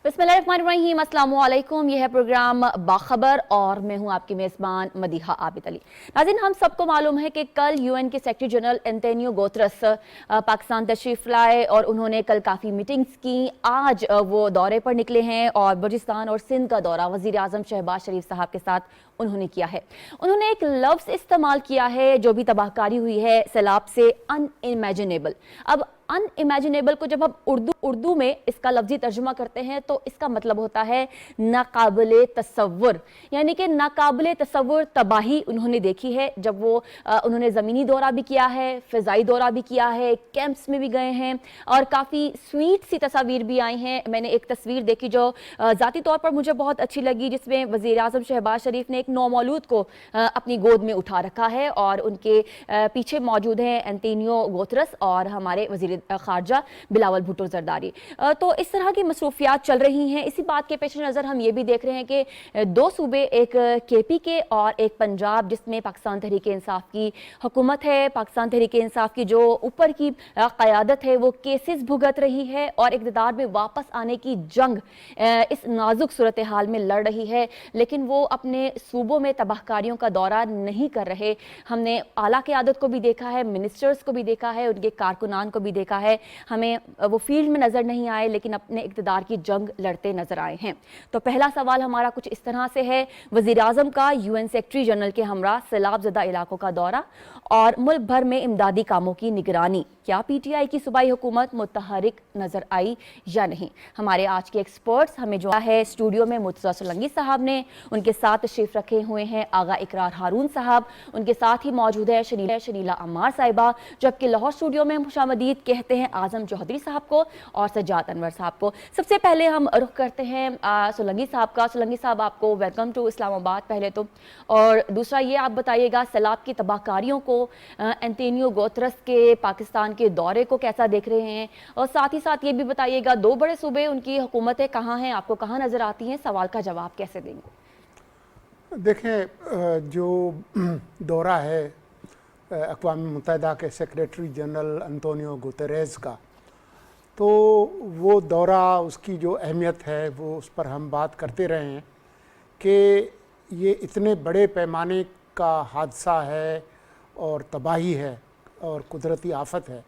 बिस्मिल्लाहिर्रहमानिर्रहीम, अस्सलाम वालेकुम। यह है प्रोग्राम बाखबर और मैं हूं आपकी मेज़बान मदीहा आबिद अली। नाज़रीन, हम सबको मालूम है कि कल यूएन के secretary general Antonio Guterres Pakistan तशरीफ़ लाए और उन्होंने कल काफ़ी मीटिंग्स की। आज वो दौरे पर निकले हैं और बलूचिस्तान और सिंध का दौरा वज़ीर आज़म शहबाज शरीफ साहब के साथ उन्होंने किया है। उन्होंने एक लफ्ज़ इस्तेमाल किया है जो भी तबाहकारी हुई है सैलाब से, अनइमेजिनेबल। अब अनइमेजिनेबल को जब हम उर्दू में इसका लफ्जी तर्जुमा करते हैं तो इसका मतलब होता है नाकाबिले तसव्वुर, यानी कि नाकाबिले तसव्वुर तबाही उन्होंने देखी है। जब वो उन्होंने ज़मीनी दौरा भी किया है, फ़िज़ाई दौरा भी किया है, कैंप्स में भी गए हैं और काफ़ी स्वीट सी तस्वीर भी आई हैं। मैंने एक तस्वीर देखी जो ज़ाती तौर पर मुझे बहुत अच्छी लगी, जिसमें वज़ीर आज़म शहबाज शरीफ ने एक नौमौलूद को अपनी गोद में उठा रखा है और उनके पीछे मौजूद हैं एंटोनियो गुतेरेस और हमारे वज़ीर खारजा बिलावल भुट्टो ज़रदारी। तो इस तरह की मसरूफियात चल रही हैं। इसी बात के पेश नज़र हम ये भी देख रहे हैं कि दो सूबे, एक केपी के और एक पंजाब, जिसमें पाकिस्तान तहरीक इंसाफ की हुकूमत है, पाकिस्तान तहरीक इंसाफ की जो ऊपर की क़यादत है वो केसेस भुगत रही है और इक़्तिदार में वापस आने की जंग इस नाजुक सूरत हाल में लड़ रही है, लेकिन वो अपने सूबों में तबाहकारियों का दौरा नहीं कर रहे। हमने आला क़यादत को भी देखा है, मिनिस्टर्स को भी देखा है, उनके कारकुनान को भी देखा है, हमें वो फील्ड में नजर नहीं आए लेकिन अपने इक़्तिदार की जंग लड़ते नजर आए हैं। तो पहला सवाल हमारा कुछ इस तरह से है, वज़ीर आज़म का यूएन सेक्रेटरी जनरल के हमरा सैलाब ज़दा इलाकों का दौरा और मुल्क भर में इमदादी कामों की निगरानी, क्या पीटीआई की सूबाई हुकूमत मुतहरिक नजर आई या नहीं? हमारे आज के एक्सपर्ट्स हमें जो है स्टूडियो में मुर्तज़ा सोलंकी साहब ने, उनके साथ तशरीफ रखे हुए हैं आगा इकरार हारून साहब, उनके साथ ही मौजूद है शनीला अम्मार साहिबा, जबकि लाहौर स्टूडियो में खुशामदीद कहते हैं आज़म चौधरी साहब को और सज्जाद अनवर साहब को। सबसे पहले हम रुख करते हैं सोलंकी साहब का। सोलंकी साहब, आपको वेलकम टू इस्लामाबाद पहले तो, और दूसरा ये आप बताइएगा सैलाब की तबाहकारियों को, एंटोनियो गुतेरेस के पाकिस्तान के दौरे को कैसा देख रहे हैं, और साथ ही साथ ये भी बताइएगा दो बड़े सूबे, उनकी हुकूमतें कहाँ हैं, आपको कहाँ नज़र आती हैं, सवाल का जवाब कैसे देंगे? देखें, जो दौरा है अक़वाम मुत्तहिदा के सेक्रेटरी जनरल एंटोनियो गुतेरेस का, तो वो दौरा, उसकी जो अहमियत है वो उस पर हम बात करते रहे हैं कि ये इतने बड़े पैमाने का हादसा है और तबाही है और कुदरती आफत है,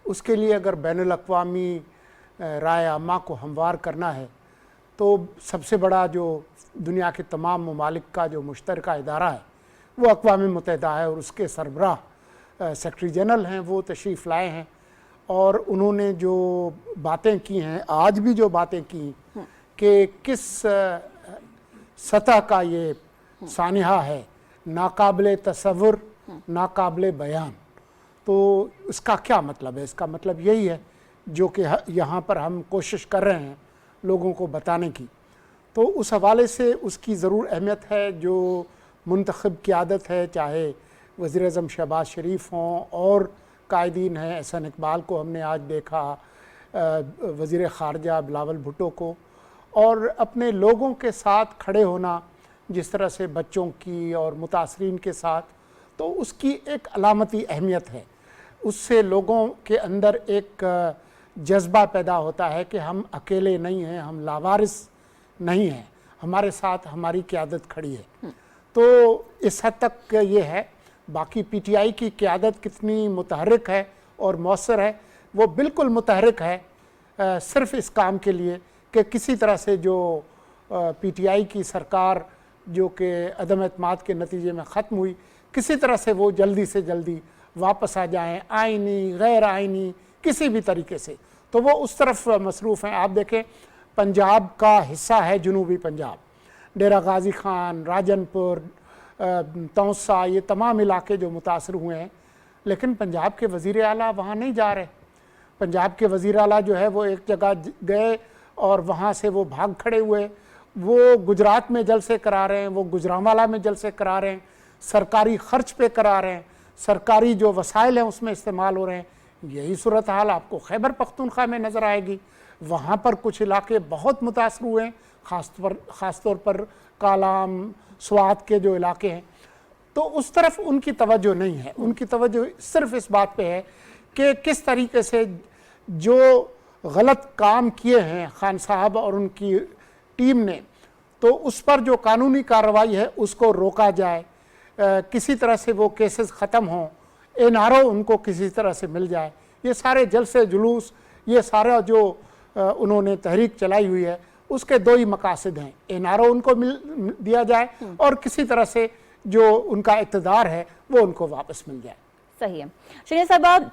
उसके लिए अगर बैनुल अक़वामी राय आमा को हमवार करना है तो सबसे बड़ा जो दुनिया के तमाम ममालिक का जो मुश्तरका इदारा है वो अक़वाम मुत्तहिदा है और उसके सरबराह सेक्रेटरी जनरल हैं, वो तशरीफ़ लाए हैं और उन्होंने जो बातें की हैं, आज भी जो बातें की कि किस सतह का ये सानिहा है, नाकाबिले तसव्वुर, नाकाबिले बयान। तो इसका क्या मतलब है? इसका मतलब यही है जो कि यहाँ पर हम कोशिश कर रहे हैं लोगों को बताने की। तो उस हवाले से उसकी ज़रूर अहमियत है। जो मुंतखब क़यादत है, चाहे वज़ीर आज़म शहबाज शरीफ हों और कायदीन हैं, एहसन इकबाल को हमने आज देखा, वज़ीर ख़ारजा बिलावल भुट्टो को, और अपने लोगों के साथ खड़े होना जिस तरह से बच्चों की और मुतासरीन के साथ, तो उसकी एक अलामती अहमियत है। उससे लोगों के अंदर एक जज्बा पैदा होता है कि हम अकेले नहीं हैं, हम लावारिस नहीं हैं, हमारे साथ हमारी क़यादत खड़ी है। तो इस हद तक ये है। बाकी पीटीआई की क़यादत कितनी मुतहरिक है और मौसर है, वो बिल्कुल मुतहरिक है सिर्फ़ इस काम के लिए कि किसी तरह से जो पीटीआई की सरकार जो कि अदम एतमाद के नतीजे में ख़त्म हुई, किसी तरह से वो जल्दी से जल्दी वापस आ जाएं, आइनी गैर आइनी किसी भी तरीके से। तो वो उस तरफ मसरूफ़ हैं। आप देखें, पंजाब का हिस्सा है जनूबी पंजाब, डेरा गाजी खान, राजनपुर, तौसा, ये तमाम इलाके जो मुतासर हुए हैं, लेकिन पंजाब के वज़ीर आला वहाँ नहीं जा रहे। पंजाब के वज़ीर आला जो है वो एक जगह गए और वहाँ से वो भाग खड़े हुए। वो गुजरात में जलसे करा रहे हैं, वो गुजरांवाला में जलसे करा रहे हैं, सरकारी ख़र्च पे करा रहे हैं, सरकारी जो वसाइल हैं उसमें इस्तेमाल हो रहे हैं। यही सूरत हाल आपको खैबर पख्तूनख्वा में नज़र आएगी। वहाँ पर कुछ इलाके बहुत मुतासर हुए हैं, ख़ास तौर पर कालाम, स्वात के जो इलाके हैं, तो उस तरफ उनकी तवज्जो नहीं है। उनकी तवज्जो सिर्फ़ इस बात पे है कि किस तरीके से जो गलत काम किए हैं खान साहब और उनकी टीम ने, तो उस पर जो कानूनी कार्रवाई है उसको रोका जाए, किसी तरह से वो केसेस ख़त्म हों, एनआरओ उनको किसी तरह से मिल जाए। ये सारे जलसे जुलूस, ये सारा जो उन्होंने तहरीक चलाई हुई है, उसके दो ही मकासद हैं, एनआरओ उनको मिल दिया जाए और किसी तरह से जो उनका इक़्तिदार है वो उनको वापस मिल जाए। सही है। शकील साहब,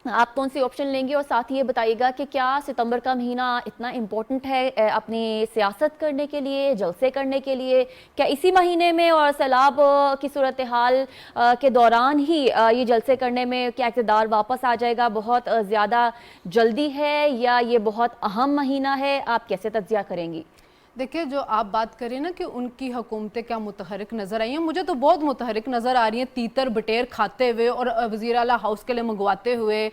आप कौन सी ऑप्शन लेंगे, और साथ ही ये बताइएगा कि क्या सितंबर का महीना इतना इम्पोर्टेंट है अपनी सियासत करने के लिए, जलसे करने के लिए? क्या इसी महीने में और सैलाब की सूरत हाल के दौरान ही ये जलसे करने में क्या इक़्तिदार वापस आ जाएगा? बहुत ज़्यादा जल्दी है या ये बहुत अहम महीना है? आप कैसे तज्जिया करेंगी? देखिए, जो आप बात करें ना कि उनकी हुकूमतें क्या मुतहरिक नज़र आई हैं, मुझे तो बहुत मुतहरिक नज़र आ रही हैं, तीतर बटेर खाते हुए और वज़ीर आला हाउस के लिए मंगवाते हुए,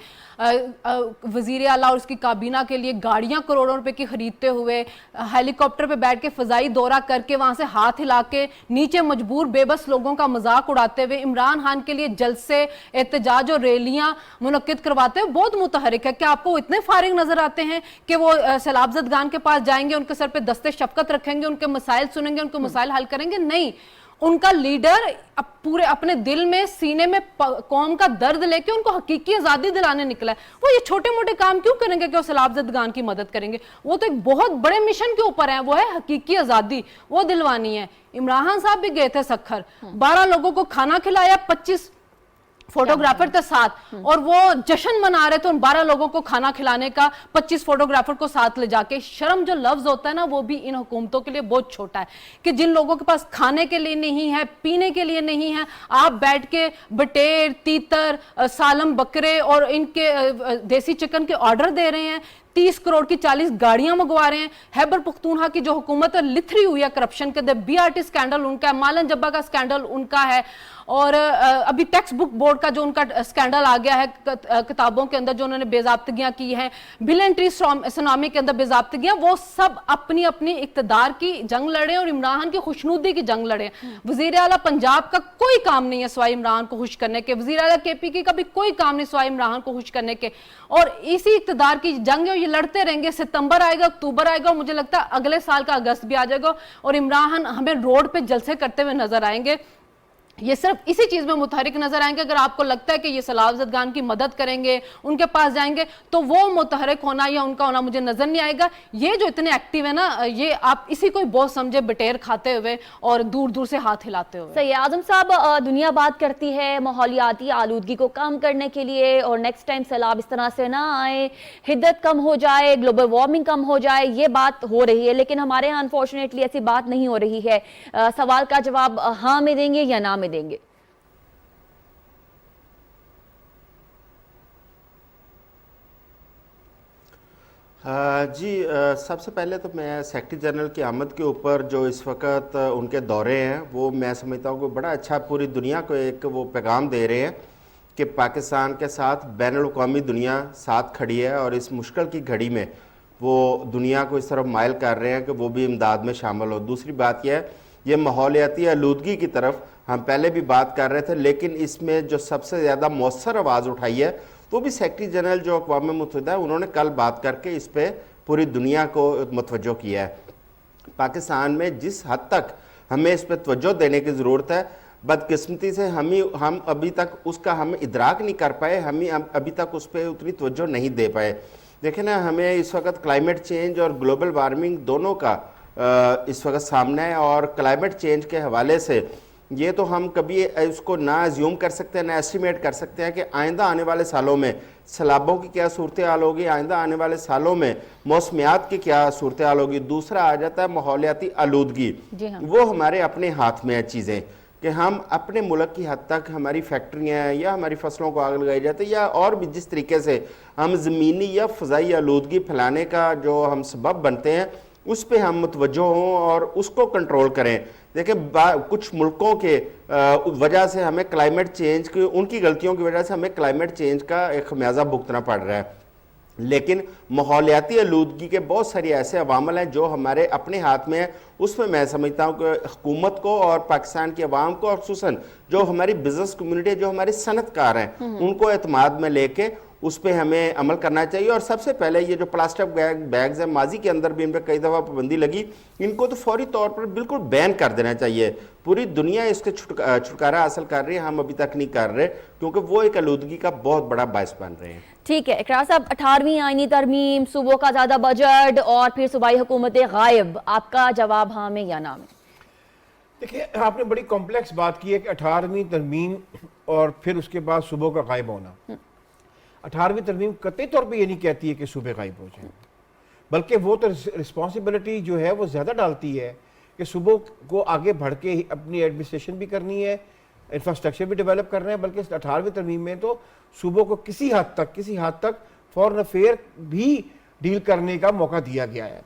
वज़ीर आला और उसकी काबीना के लिए गाड़ियां करोड़ों रुपए की खरीदते हुए, हेलीकॉप्टर पे बैठ के फ़ज़ाई दौरा करके वहाँ से हाथ हिला के नीचे मजबूर बेबस लोगों का मजाक उड़ाते हुए इमरान खान के लिए जलसे, एहतजाज और रैलियाँ मुनक्किद करवाते हुए बहुत मुतहरिक है। क्या आपको इतने फारिग नज़र आते हैं कि वो सैलाब ज़दगान के पास जाएंगे, उनके सर पे दस्ते शफकत रखेंगे, उनके मसाइल सुनेंगे, उनके मसाइल हल करेंगे? नहीं, उनका लीडर पूरे अपने दिल में, सीने में कौम का दर्द लेके उनको हकीकी आज़ादी दिलाने निकला है। वो ये छोटे मोटे काम क्यों करेंगे कि वो सैलाब ज़दगान की मदद करेंगे? वो तो एक बहुत बड़े मिशन के ऊपर है, वो है हकीकी आज़ादी, वो दिलवानी है। इमरान खान साहब भी गए थे सखर, 12 लोगों को खाना खिलाया, 25 फोटोग्राफर के साथ, और वो जश्न मना रहे थे उन 12 लोगों को खाना खिलाने का, 25 फोटोग्राफर को साथ ले जाके। शर्म जो लफ्ज होता है ना, वो भी इन हुकूमतों के लिए बहुत छोटा है कि जिन लोगों के पास खाने के लिए नहीं है, पीने के लिए नहीं है, आप बैठ के बटेर, तीतर, सालम बकरे और इनके देसी चिकन के ऑर्डर दे रहे हैं, 30 करोड़ की 40 गाड़ियां मंगवा रहे हैं। हैबर पख्तूनख्वा की जो हुकूमत है लिथरी हुई है करप्शन के, बीआरटी स्कैंडल उनका है, मालन जब्बा का स्कैंडल उनका है, और अभी टेक्स्ट बुक बोर्ड का जो उनका स्कैंडल आ गया है, किताबों के अंदर जो उन्होंने बेजाब्तगियां की हैं, बिलेंट्री इकोनॉमी के अंदर बेजाब्तगियां, वो सब अपनी अपनी इक्तदार की जंग लड़े और इमरान खान की खुशनुदी की जंग लड़े। वजीर आला पंजाब का कोई काम नहीं है सिवाय इमरान को खुश करने के, वजीर आला केपीके का भी कोई काम नहीं सिवाय इमरान को खुश करने के, और इसी इक्तदार की जंग है, ये लड़ते रहेंगे। सितंबर आएगा, अक्टूबर आएगा, और मुझे लगता है अगले साल का अगस्त भी आ जाएगा और इमरान खान हमें रोड पे जलसे करते हुए नजर आएंगे। ये सिर्फ इसी चीज में मुतहरिक नजर आएंगे। अगर आपको लगता है कि ये सैलाब ज़दगान की मदद करेंगे, उनके पास जाएंगे, तो वो मुतहरिक होना या उनका होना मुझे नजर नहीं आएगा। ये जो इतने एक्टिव है ना, ये आप इसी को बहुत समझे, बटेर खाते हुए और दूर दूर से हाथ हिलाते हुए। सही है। आजम साहब, दुनिया बात करती है माहौलियाती आलूदगी को कम करने के लिए, और नेक्स्ट टाइम सैलाब इस तरह से ना आए, हिद्दत कम हो जाए, ग्लोबल वार्मिंग कम हो जाए, ये बात हो रही है, लेकिन हमारे यहाँ अनफॉर्चुनेटली ऐसी बात नहीं हो रही है। सवाल का जवाब हाँ में देंगे या ना में देंगे? जी, सबसे पहले तो मैं सेक्रेटरी जनरल की आमद के ऊपर जो इस वक्त उनके दौरे हैं, वो मैं समझता हूँ कि बड़ा अच्छा पूरी दुनिया को एक वो पैगाम दे रहे हैं कि पाकिस्तान के साथ बैनुल-अक़वामी दुनिया साथ खड़ी है, और इस मुश्किल की घड़ी में वो दुनिया को इस तरफ माइल कर रहे हैं कि वो भी इमदाद में शामिल हो। दूसरी बात यह है, ये माहौलियाती आलूदगी की तरफ हम पहले भी बात कर रहे थे, लेकिन इसमें जो सबसे ज़्यादा मौसर आवाज़ उठाई है वो भी सेक्रेटरी जनरल जो अक़वाम मुत्तहिदा है, उन्होंने कल बात करके इस पर पूरी दुनिया को मुतवज्जो किया है। पाकिस्तान में जिस हद तक हमें इस पर तवज्जो देने की ज़रूरत है, बदकिस्मती से हम अभी तक उसका हम इदराक नहीं कर पाए, हम अभी तक उस पर उतनी तवज्जो नहीं दे पाए। देखें ना, हमें इस वक्त क्लाइमेट चेंज और ग्लोबल वार्मिंग दोनों का इस वक्त सामना है, और क्लाइमेट चेंज के हवाले से ये तो हम कभी उसको ना अज्यूम कर सकते हैं, ना एस्टिमेट कर सकते हैं कि आइंदा आने वाले सालों में सैलाबों की क्या सूरत हाल होगी, आइंदा आने वाले सालों में मौसमियात की क्या सूरत हाल होगी। दूसरा आ जाता है माहौलियाती आलूदगी। वो हमारे अपने हाथ में है चीज़ें कि हम अपने मुल्क की हद तक हमारी फैक्ट्रियाँ या हमारी फसलों को आग लगाई जाती है, या और भी जिस तरीके से हम ज़मीनी या फ़ज़ाई आलूदगी फैलाने का जो हम सबब बनते हैं, उस पर हम मुतवज्जो हों और उसको कंट्रोल करें। देखिए, कुछ मुल्कों के वजह से हमें क्लाइमेट चेंज की, उनकी गलतियों की वजह से हमें क्लाइमेट चेंज का एक खमियाजा भुगतना पड़ रहा है, लेकिन माहौलियाती आलूदगी के बहुत सारी ऐसे अवामल हैं जो हमारे अपने हाथ में है। उसमें मैं समझता हूँ कि हुकूमत को और पाकिस्तान की अवाम को, और खुसूसन जो हमारी बिजनेस कम्युनिटी, जो हमारे सनतकार हैं, उनको एतमाद में लेके اس پہ ہمیں عمل کرنا چاہیے. اور سب سے پہلے یہ جو پلاسٹک بیگز ہیں, ماضی کے اندر بھی ان پہ کئی دفعہ پابندی لگی, ان کو تو فوری طور پر بالکل بین کر دینا چاہیے. پوری دنیا اس کے چھٹکارا حاصل کر رہی ہے, ہم ابھی تک نہیں کر رہے, کیونکہ وہ ایک آلودگی کا بہت بڑا باعث بن رہے ہیں. ٹھیک ہے اقرار صاحب, 18ویں آئینی ترمیم, صوبوں کا زیادہ بجٹ اور پھر صوبائی حکومتیں غائب, آپ کا جواب ہاں میں یا نہ میں؟ دیکھیں, آپ نے بڑی کمپلیکس بات کی ہے کہ 18ویں ترمیم اور پھر اس کے بعد صوبوں کا غائب ہونا. 18ویں ترمیم قطعی طور پہ یہ نہیں کہتی ہے کہ صوبے غائب ہو جائیں, بلکہ وہ تو رسپانسبلٹی جو ہے وہ زیادہ ڈالتی ہے کہ صوبوں کو آگے بڑھ کے اپنی ایڈمنسٹریشن بھی کرنی ہے, انفراسٹرکچر بھی ڈیولپ کرنا ہے. بلکہ 18ویں ترمیم میں تو صوبوں کو کسی حد تک فورن افیئر بھی ڈیل کرنے کا موقع دیا گیا ہے.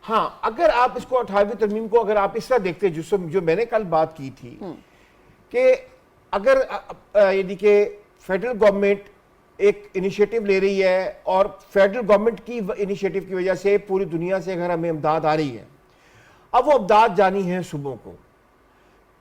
ہاں, اگر آپ اس کو 18ویں ترمیم کو اگر آپ اس طرح دیکھتے جو میں نے کل بات کی تھی کہ اگر یعنی کہ فیڈرل گورنمنٹ ایک انیشیٹو لے رہی ہے اور فیڈرل گورنمنٹ کی انیشیٹو کی وجہ سے پوری دنیا سے اگر ہمیں امداد آ رہی ہے, اب وہ امداد جانی ہے صوبوں کو.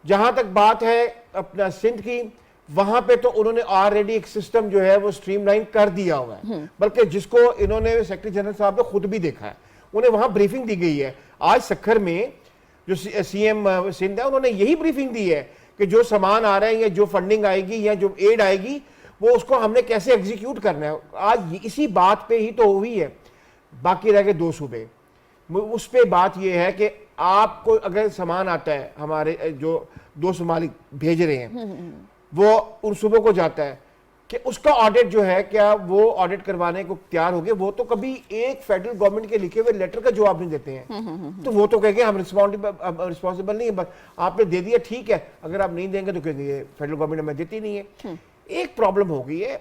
جہاں تک بات ہے اپنا سندھ کی, وہاں پہ تو انہوں نے آلریڈی ایک سسٹم جو ہے وہ سٹریم لائن کر دیا ہوا ہے, بلکہ جس کو انہوں نے سیکرٹری جنرل صاحب نے خود بھی دیکھا ہے, انہیں وہاں بریفنگ دی گئی ہے. آج سکھر میں جو سی ایم سندھ ہے انہوں نے یہی بریفنگ دی ہے کہ جو سامان آ رہے ہیں یا جو فنڈنگ آئے گی یا جو ایڈ آئے گی وہ اس کو ہم نے کیسے ایگزیکیوٹ کرنا ہے. آج اسی بات پہ ہی تو ہوئی ہے. باقی رہ گئے 2 صوبے, اس پہ بات یہ ہے کہ آپ کو اگر سامان آتا ہے, ہمارے جو 2 ممالک بھیج رہے ہیں وہ ان صوبوں کو جاتا ہے کہ اس کا آڈٹ جو ہے کیا وہ آڈٹ کروانے کو تیار ہو گئے. وہ تو کبھی ایک فیڈرل گورنمنٹ کے لکھے ہوئے لیٹر کا جواب نہیں دیتے ہیں, تو وہ تو کہیں گے ہم رسپانسبل نہیں ہیں, آپ نے دے دیا ٹھیک ہے, اگر آپ نہیں دیں گے تو کہیں گے فیڈرل گورنمنٹ ہمیں دیتی نہیں ہے. ایک پرابلم ہو گئی ہے,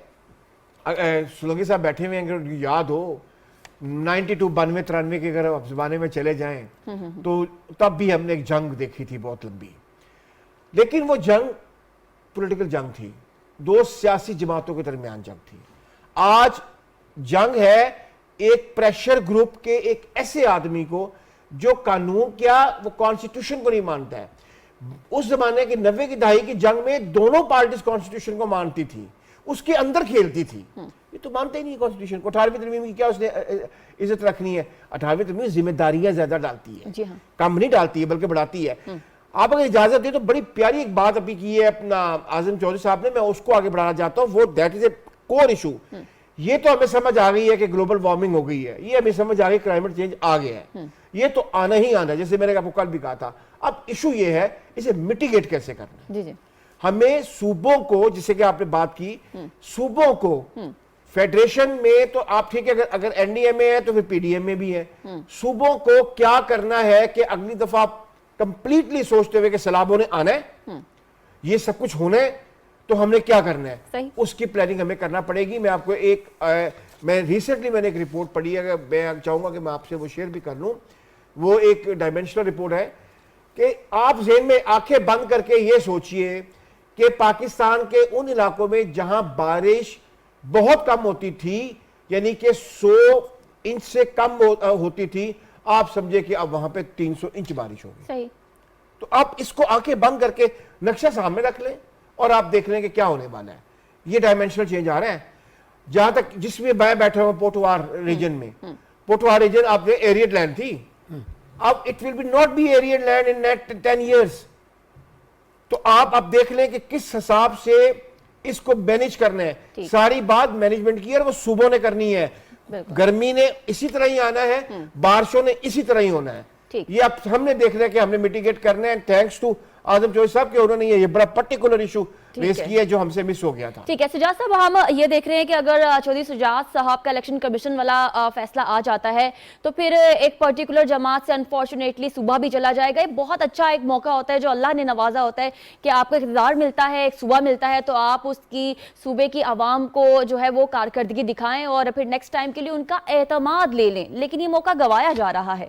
سولنگی صاحب بیٹھے ہوئے ہیں, اگر یاد ہو 92 92 93 کے اگر آپ زمانے میں چلے جائیں تو تب بھی ہم نے ایک جنگ دیکھی تھی بہت لمبی, لیکن وہ جنگ پولیٹیکل جنگ تھی, 2 سیاسی جماعتوں کے درمیان جنگ تھی. آج جنگ ہے ایک پریشر گروپ کے ایک ایسے آدمی کو جو قانون کیا وہ کانسٹیٹیوشن کو نہیں مانتا ہے. اس زمانے کی 90 کی دہائی کی جنگ میں دونوں پارٹیز کانسٹیٹیوشن کو مانتی تھی, اس کے اندر کھیلتی تھی. یہ تو مانتے ہی نہیں کانسٹیٹیوشن کو. 18ویں ترمیم کی کیا اس نے عزت رکھنی ہے؟ 18ویں ترمیم ذمہ داریاں زیادہ ڈالتی ہے, کم نہیں ڈالتی ہے بلکہ بڑھاتی ہے. آپ اگر اجازت دیں تو بڑی پیاری ایک بات ابھی کی ہے اپنا اعظم چودھری صاحب نے, میں اس کو آگے بڑھانا چاہتا ہوں. وہ that is a cover issue. یہ تو ہمیں سمجھ آ گئی ہے کہ گلوبل وارمنگ ہو گئی ہے, یہ ہمیں سمجھ آ گئی کلائمیٹ چینج آ گیا ہے, یہ تو آنا ہی آنا ہے, جیسے میں نے آپ کو کل بھی کہا تھا. اب ایشو یہ ہے اسے میٹیگیٹ کیسے کرنا ہے. ہمیں صوبوں کو, جسے کہ آپ نے بات کی, صوبوں کو فیڈریشن میں تو آپ ٹھیک ہے, اگر این ڈی ایم اے ہے تو پھر پی ڈی ایم اے بھی ہے. صوبوں کو کیا کرنا ہے کہ اگلی دفعہ کمپلیٹلی سوچتے ہوئے کہ سیلابوں نے آنا ہے, یہ سب کچھ ہونا ہے, تو ہم نے کیا کرنا ہے, اس کی پلاننگ ہمیں کرنا پڑے گی. میں آپ کو میں ریسنٹلی میں نے ایک رپورٹ پڑھی ہے, میں چاہوں گا کہ میں آپ سے وہ شیئر بھی کر لوں. وہ ایک ڈائمینشنل رپورٹ ہے کہ آپ ذہن میں آنکھیں بند کر کے یہ سوچئے کہ پاکستان کے ان علاقوں میں جہاں بارش بہت کم ہوتی تھی, یعنی کہ 100 انچ سے کم ہوتی تھی, آپ سمجھے کہ اب وہاں پہ 300 انچ بارش ہوگی. تو آپ اس کو آنکھیں بند کر کے نقشہ سامنے رکھ لیں اور آپ دیکھ لیں کہ کیا ہونے والا ہے. یہ ڈائمینشنل چینج آ رہا ہے. جہاں تک جس میں میں بیٹھا ہوں پوٹوار ریجن میں, پوٹوار ریجن آپ نے ایریڈ لینڈ تھی, اب it will be not be arid land in next 10 years. تو آپ اب دیکھ لیں کہ کس حساب سے اس کو مینیج کرنا ہے. ساری بات مینجمنٹ کی ہے اور وہ صوبوں نے کرنی ہے. گرمی نے اسی طرح ہی آنا ہے, بارشوں نے اسی طرح ہی ہونا ہے. یہ اب ہم نے دیکھ رہا ہے کہ ہم نے میٹیگیٹ کرنا ہے. تھینکس ٹو اعظم چودھری صاحب کہ انہوں نے یہ بڑا پرٹیکولر ایشو ریز کیا ہے جو ہم سے مس ہو گیا تھا. ٹھیک ہے سجاد صاحب, ہم یہ دیکھ رہے ہیں کہ اگر چودھری سجاد صاحب کا الیکشن کمیشن والا فیصلہ آ جاتا ہے تو پھر ایک پرٹیکولر جماعت سے انفارچونیٹلی صوبہ بھی چلا جائے گا. یہ بہت اچھا ایک موقع ہوتا ہے جو اللہ نے نوازا ہوتا ہے کہ آپ کو اقتدار ملتا ہے, ایک صوبہ ملتا ہے, تو آپ اس کی صوبے کی عوام کو جو ہے وہ کارکردگی دکھائیں اور پھر نیکسٹ ٹائم کے لیے ان کا اعتماد لے لیں. لیکن یہ موقع گوایا جا رہا ہے.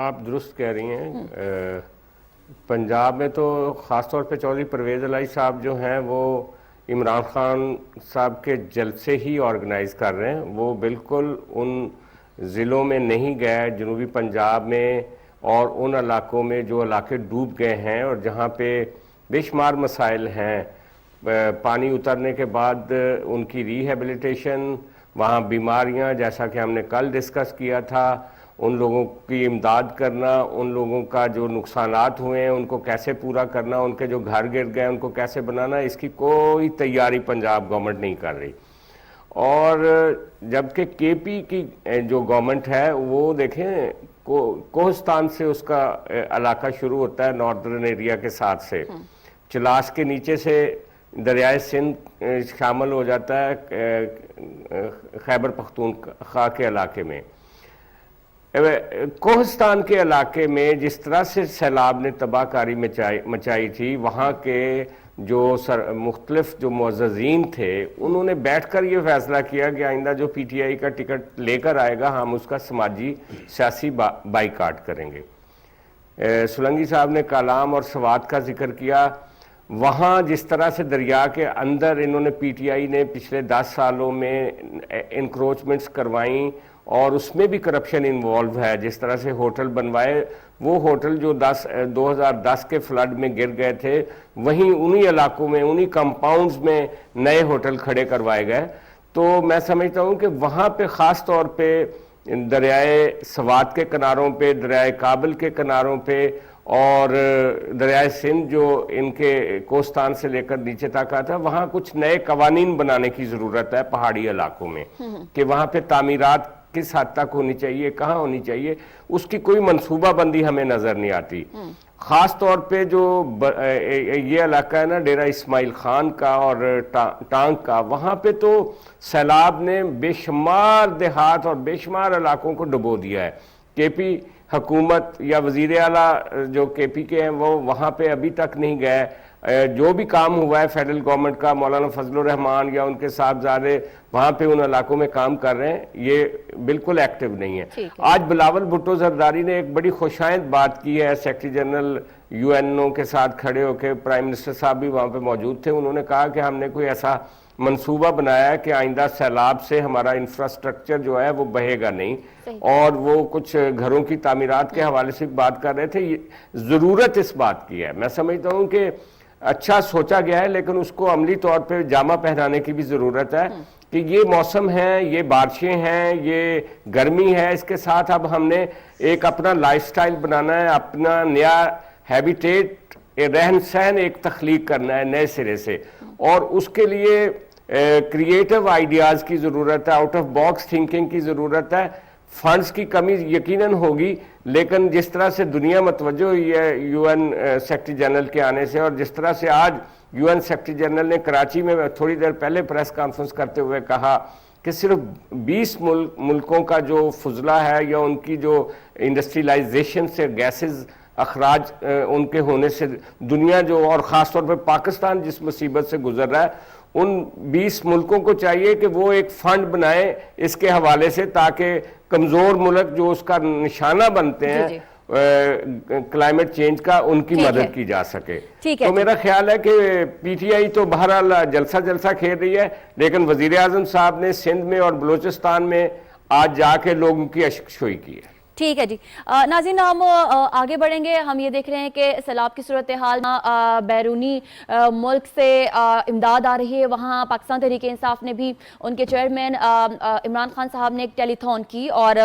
آپ درست کہہ رہی ہیں. پنجاب میں تو خاص طور پہ چودھری پرویز الہی صاحب جو ہیں وہ عمران خان صاحب کے جلسے ہی آرگنائز کر رہے ہیں. وہ بالکل ان ضلعوں میں نہیں گئے, جنوبی پنجاب میں اور ان علاقوں میں جو علاقے ڈوب گئے ہیں اور جہاں پہ بے شمار مسائل ہیں، پانی اترنے کے بعد ان کی ریہیبلیٹیشن، وہاں بیماریاں جیسا کہ ہم نے کل ڈسکس کیا تھا، ان لوگوں کی امداد کرنا، ان لوگوں کا جو نقصانات ہوئے ہیں ان کو کیسے پورا کرنا، ان کے جو گھر گر گئے ان کو کیسے بنانا، اس کی کوئی تیاری پنجاب گورنمنٹ نہیں کر رہی۔ اور جبکہ کے پی کی جو گورنمنٹ ہے وہ دیکھیں کوہستان سے اس کا علاقہ شروع ہوتا ہے، ناردرن ایریا کے ساتھ سے، چلاس کے نیچے سے دریائے سندھ شامل ہو جاتا ہے خیبر پختونخوا کے علاقے میں۔ کوہستان کے علاقے میں جس طرح سے سیلاب نے تباہ کاری مچائی تھی، وہاں کے جو مختلف جو معززین تھے انہوں نے بیٹھ کر یہ فیصلہ کیا کہ آئندہ جو پی ٹی آئی کا ٹکٹ لے کر آئے گا ہم اس کا سماجی سیاسی بائیکاٹ کریں گے۔ سولنگی صاحب نے کالام اور سوات کا ذکر کیا، وہاں جس طرح سے دریا کے اندر انہوں نے پی ٹی آئی نے پچھلے 10 سالوں میں انکروچمنٹس کروائیں اور اس میں بھی کرپشن انوالو ہے، جس طرح سے ہوٹل بنوائے، وہ ہوٹل جو 2010 کے فلڈ میں گر گئے تھے وہیں انہی علاقوں میں انہی کمپاؤنڈز میں نئے ہوٹل کھڑے کروائے گئے۔ تو میں سمجھتا ہوں کہ وہاں پہ خاص طور پہ دریائے سوات کے کناروں پہ، دریائے کابل کے کناروں پہ اور دریائے سندھ جو ان کے کوستان سے لے کر نیچے تک آتا ہے، وہاں کچھ نئے قوانین بنانے کی ضرورت ہے پہاڑی علاقوں میں، کہ وہاں پہ تعمیرات کس حد تک ہونی چاہیے، کہاں ہونی چاہیے، اس کی کوئی منصوبہ بندی ہمیں نظر نہیں آتی۔ خاص طور پہ جو یہ علاقہ ہے نا ڈیرہ اسماعیل خان کا اور ٹانگ کا، وہاں پہ تو سیلاب نے بے شمار دیہات اور بے شمار علاقوں کو ڈبو دیا ہے۔ کے پی حکومت یا وزیر اعلیٰ جو کے پی کے ہیں وہ وہاں پہ ابھی تک نہیں گئے۔ جو بھی کام ہوا ہے فیڈرل گورنمنٹ کا، مولانا فضل الرحمان یا ان کے صاحبزادے وہاں پہ ان علاقوں میں کام کر رہے ہیں، یہ بالکل ایکٹیو نہیں ہے۔ آج بلاول بھٹو زرداری نے ایک بڑی خوشائند بات کی ہے، سیکرٹری جنرل یو این او کے ساتھ کھڑے ہو کے، پرائم منسٹر صاحب بھی وہاں پہ موجود تھے، انہوں نے کہا کہ ہم نے کوئی ایسا منصوبہ بنایا ہے کہ آئندہ سیلاب سے ہمارا انفراسٹرکچر جو ہے وہ بہے گا نہیں، اور وہ کچھ گھروں کی تعمیرات کے حوالے سے بات کر رہے تھے۔ ضرورت اس بات کی ہے، میں سمجھتا ہوں کہ اچھا سوچا گیا ہے لیکن اس کو عملی طور پہ جامہ پہنانے کی بھی ضرورت ہے کہ یہ موسم ہے، یہ بارشیں ہیں، یہ گرمی ہے، اس کے ساتھ اب ہم نے ایک اپنا لائف سٹائل بنانا ہے، اپنا نیا ہیبیٹیٹ رہن سہن ایک تخلیق کرنا ہے نئے سرے سے، اور اس کے لیے کریٹو آئیڈیاز کی ضرورت ہے، آؤٹ آف باکس تھنکنگ کی ضرورت ہے۔ فنڈز کی کمی یقیناً ہوگی، لیکن جس طرح سے دنیا متوجہ ہوئی ہے یو این سیکرٹری جنرل کے آنے سے، اور جس طرح سے آج یو این سیکرٹری جنرل نے کراچی میں تھوڑی دیر پہلے پریس کانفرنس کرتے ہوئے کہا کہ صرف 20 ملکوں کا جو فضلہ ہے یا ان کی جو انڈسٹریلائزیشن سے گیسز اخراج ان کے ہونے سے دنیا جو، اور خاص طور پہ پاکستان جس مصیبت سے گزر رہا ہے، ان 20 ملکوں کو چاہیے کہ وہ ایک فنڈ بنائیں اس کے حوالے سے، تاکہ کمزور ملک جو اس کا نشانہ بنتے ہیں کلائمیٹ چینج کا، ان کی مدد کی جا سکے۔ تو میرا خیال ہے کہ پی ٹی آئی تو بہرحال جلسہ کھیل رہی ہے، لیکن وزیر اعظم صاحب نے سندھ میں اور بلوچستان میں آج جا کے لوگوں کی اشکشوئی کی ہے۔ ٹھیک ہے جی ناظرین، ہم آگے بڑھیں گے۔ ہم یہ دیکھ رہے ہیں کہ سیلاب کی صورتحال بیرونی ملک سے امداد آ رہی ہے، وہاں پاکستان تحریک انصاف نے بھی ان کے چیئرمین عمران خان صاحب نے ایک ٹیلی تھون کی اور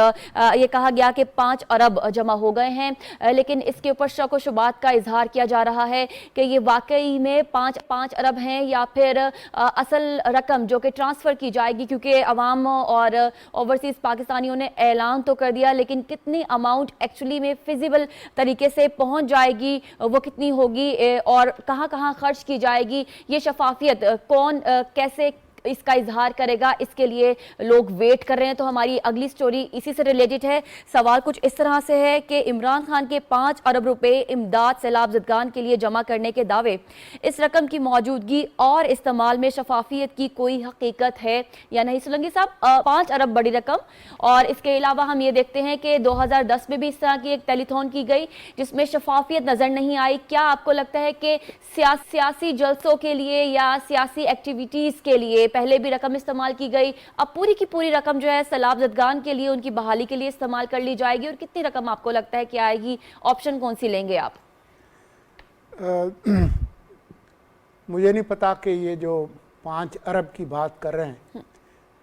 یہ کہا گیا کہ 5 ارب جمع ہو گئے ہیں، لیکن اس کے اوپر شک و شبہات کا اظہار کیا جا رہا ہے کہ یہ واقعی میں 5 ارب ہیں یا پھر اصل رقم جو کہ ٹرانسفر کی جائے گی، کیونکہ عوام اور اوورسیز پاکستانیوں نے اعلان تو کر دیا، لیکن کتنی اماؤنٹ ایکچولی میں فیزیبل طریقے سے پہنچ جائے گی، وہ کتنی ہوگی اور کہاں کہاں خرچ کی جائے گی، یہ شفافیت کون کیسے اس کا اظہار کرے گا، اس کے لیے لوگ ویٹ کر رہے ہیں۔ تو ہماری اگلی سٹوری اسی سے ریلیٹڈ ہے۔ سوال کچھ اس طرح سے ہے کہ عمران خان کے 5 ارب روپے امداد سیلاب زدگان کے لیے جمع کرنے کے دعوے، اس رقم کی موجودگی اور استعمال میں شفافیت کی کوئی حقیقت ہے یا نہیں؟ سولنگی صاحب، 5 ارب بڑی رقم، اور اس کے علاوہ ہم یہ دیکھتے ہیں کہ 2010 میں بھی اس طرح کی ایک ٹیلی تھون کی گئی جس میں شفافیت نظر نہیں آئی۔ کیا آپ کو لگتا ہے کہ سیاسی جلسوں کے لیے یا سیاسی ایکٹیویٹیز کے لیے पहले भी रकम इस्तेमाल की गई, अब पूरी की पूरी रकम जो है सैलाब ज़दगान के लिए, उनकी बहाली के लिए इस्तेमाल कर ली जाएगी, और कितनी रकम आपको लगता है कि आएगी? ऑप्शन कौन सी लेंगे आप? मुझे नहीं पता कि ये जो 5 अरब की बात कर रहे हैं